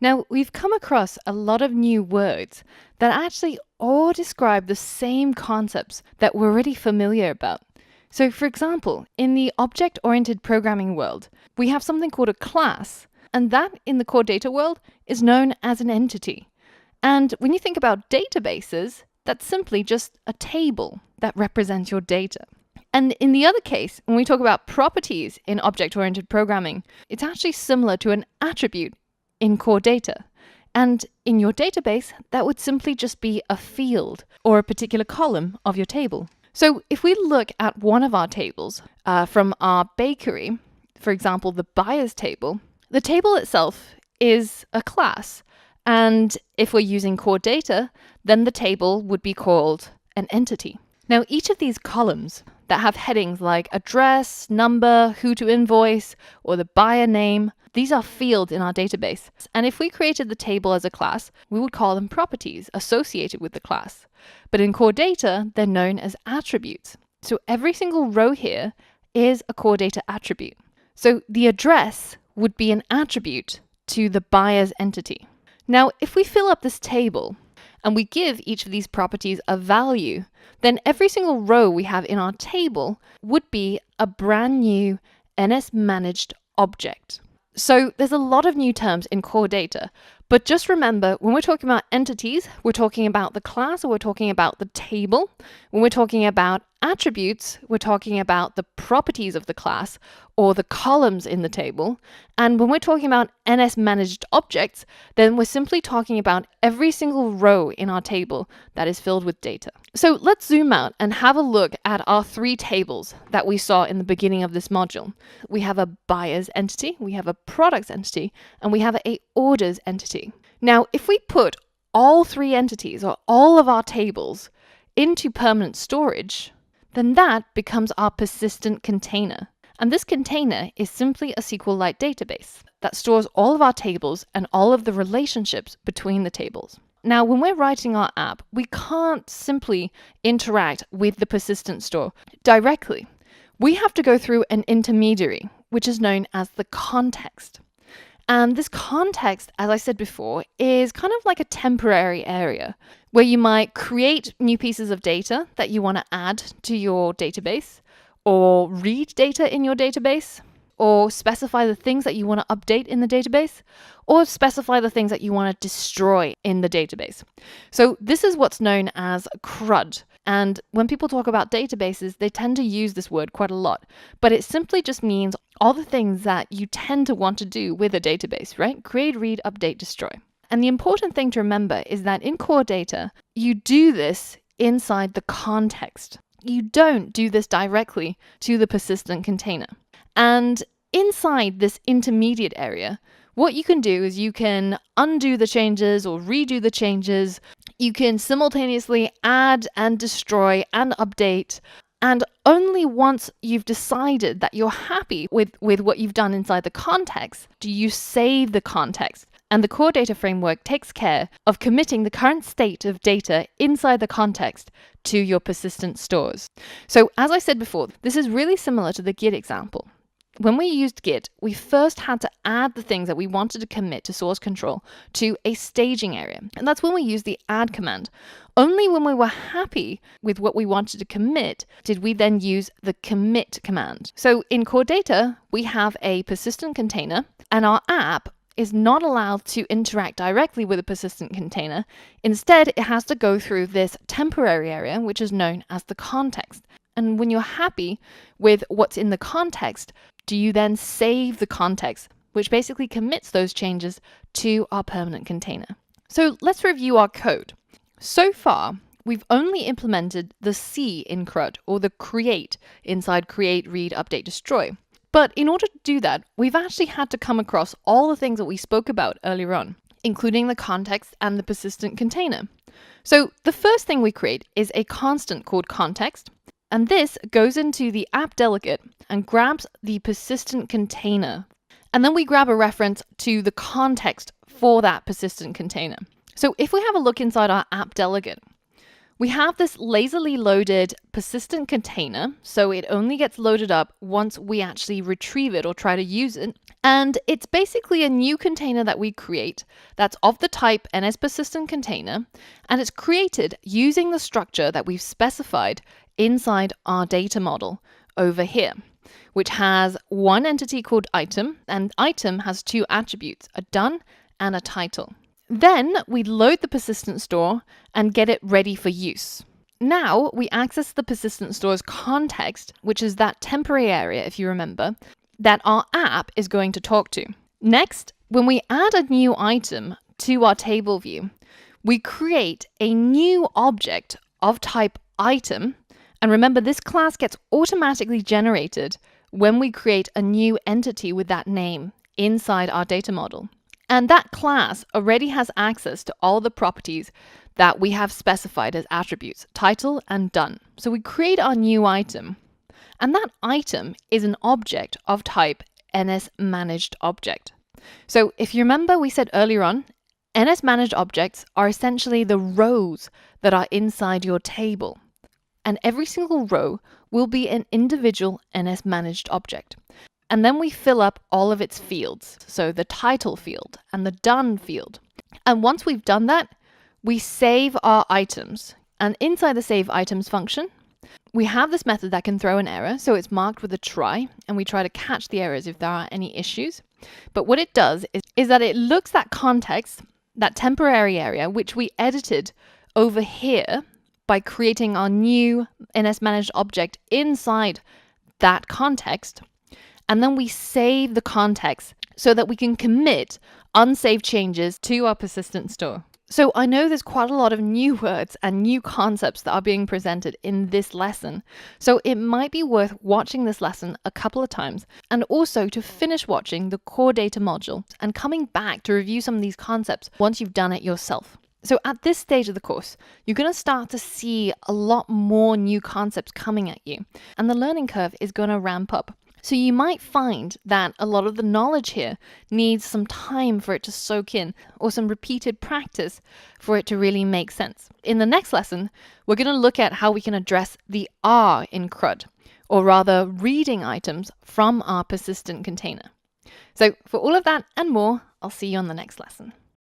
Now, we've come across a lot of new words that actually all describe the same concepts that we're already familiar about. So, for example, in the object-oriented programming world, we have something called a class, and that in the core data world is known as an entity. And when you think about databases, that's simply just a table that represents your data. And in the other case, when we talk about properties in object-oriented programming, it's actually similar to an attribute in core data. And in your database, that would simply just be a field or a particular column of your table. So if we look at one of our tables from our bakery, for example, the buyers table, the table itself is a class. And if we're using core data, then the table would be called an entity. Now, each of these columns that have headings like address, number, who to invoice, or the buyer name, these are fields in our database. And if we created the table as a class, we would call them properties associated with the class. But in core data, they're known as attributes. So every single row here is a core data attribute. So the address would be an attribute to the buyer's entity. Now, if we fill up this table and we give each of these properties a value, then every single row we have in our table would be a brand new NS managed object. So there's a lot of new terms in core data, but just remember, when we're talking about entities, we're talking about the class or we're talking about the table. When we're talking about attributes, we're talking about the properties of the class or the columns in the table. And when we're talking about NS managed objects, then we're simply talking about every single row in our table that is filled with data. So let's zoom out and have a look at our three tables that we saw in the beginning of this module. We have a buyer's entity, we have a products entity, and we have a orders entity. Now, if we put all three entities or all of our tables into permanent storage, then that becomes our persistent container. And this container is simply a SQLite database that stores all of our tables and all of the relationships between the tables. Now, when we're writing our app, we can't simply interact with the persistent store directly. We have to go through an intermediary, which is known as the context. And this context, as I said before, is kind of like a temporary area where you might create new pieces of data that you want to add to your database, or read data in your database, or specify the things that you want to update in the database, or specify the things that you want to destroy in the database. So this is what's known as CRUD. And when people talk about databases, they tend to use this word quite a lot, but it simply just means all the things that you tend to want to do with a database, right? Create, read, update, destroy. And the important thing to remember is that in core data, you do this inside the context. You don't do this directly to the persistent container. And inside this intermediate area, what you can do is you can undo the changes or redo the changes. You can simultaneously add and destroy and update. And only once you've decided that you're happy with what you've done inside the context, do you save the context. And the core data framework takes care of committing the current state of data inside the context to your persistent stores. So as I said before, this is really similar to the Git example. When we used Git, we first had to add the things that we wanted to commit to source control to a staging area. And that's when we used the add command. Only when we were happy with what we wanted to commit did we then use the commit command. So in core data, we have a persistent container, and our app is not allowed to interact directly with a persistent container. Instead, it has to go through this temporary area, which is known as the context. And when you're happy with what's in the context, do you then save the context, which basically commits those changes to our permanent container? So let's review our code. So far, we've only implemented the C in CRUD, or the create inside create, read, update, destroy. But in order to do that, we've actually had to come across all the things that we spoke about earlier on, including the context and the persistent container. So the first thing we create is a constant called context, and this goes into the app delegate and grabs the persistent container. And then we grab a reference to the context for that persistent container. So if we have a look inside our app delegate, We have this lazily loaded persistent container, so it only gets loaded up once we actually retrieve it or try to use it. And it's basically a new container that we create that's of the type NSPersistent container, and it's created using the structure that we've specified inside our data model over here, which has one entity called item, and item has two attributes, a done and a title. Then we load the persistent store and get it ready for use. Now we access the persistent store's context, which is that temporary area, if you remember, that our app is going to talk to. Next, when we add a new item to our table view, we create a new object of type item. And remember, this class gets automatically generated when we create a new entity with that name inside our data model. And that class already has access to all the properties that we have specified as attributes, title and done. So we create our new item, and that item is an object of type NSManagedObject. So if you remember, we said earlier on, NSManaged objects are essentially the rows that are inside your table. And every single row will be an individual NSManaged object. And then we fill up all of its fields, so the title field and the done field. And once we've done that, we save our items. And inside the save items function, we have this method that can throw an error, so it's marked with a try, and we try to catch the errors if there are any issues. But what it does is that it looks at context, that temporary area, which we edited over here by creating our new NSManaged object inside that context. And then we save the context so that we can commit unsaved changes to our persistent store. So I know there's quite a lot of new words and new concepts that are being presented in this lesson. So it might be worth watching this lesson a couple of times, and also to finish watching the core data module and coming back to review some of these concepts once you've done it yourself. So at this stage of the course, you're going to start to see a lot more new concepts coming at you, and the learning curve is going to ramp up. So you might find that a lot of the knowledge here needs some time for it to soak in, or some repeated practice for it to really make sense. In the next lesson, we're going to look at how we can address the R in CRUD, or rather reading items from our persistent container. So for all of that and more, I'll see you on the next lesson.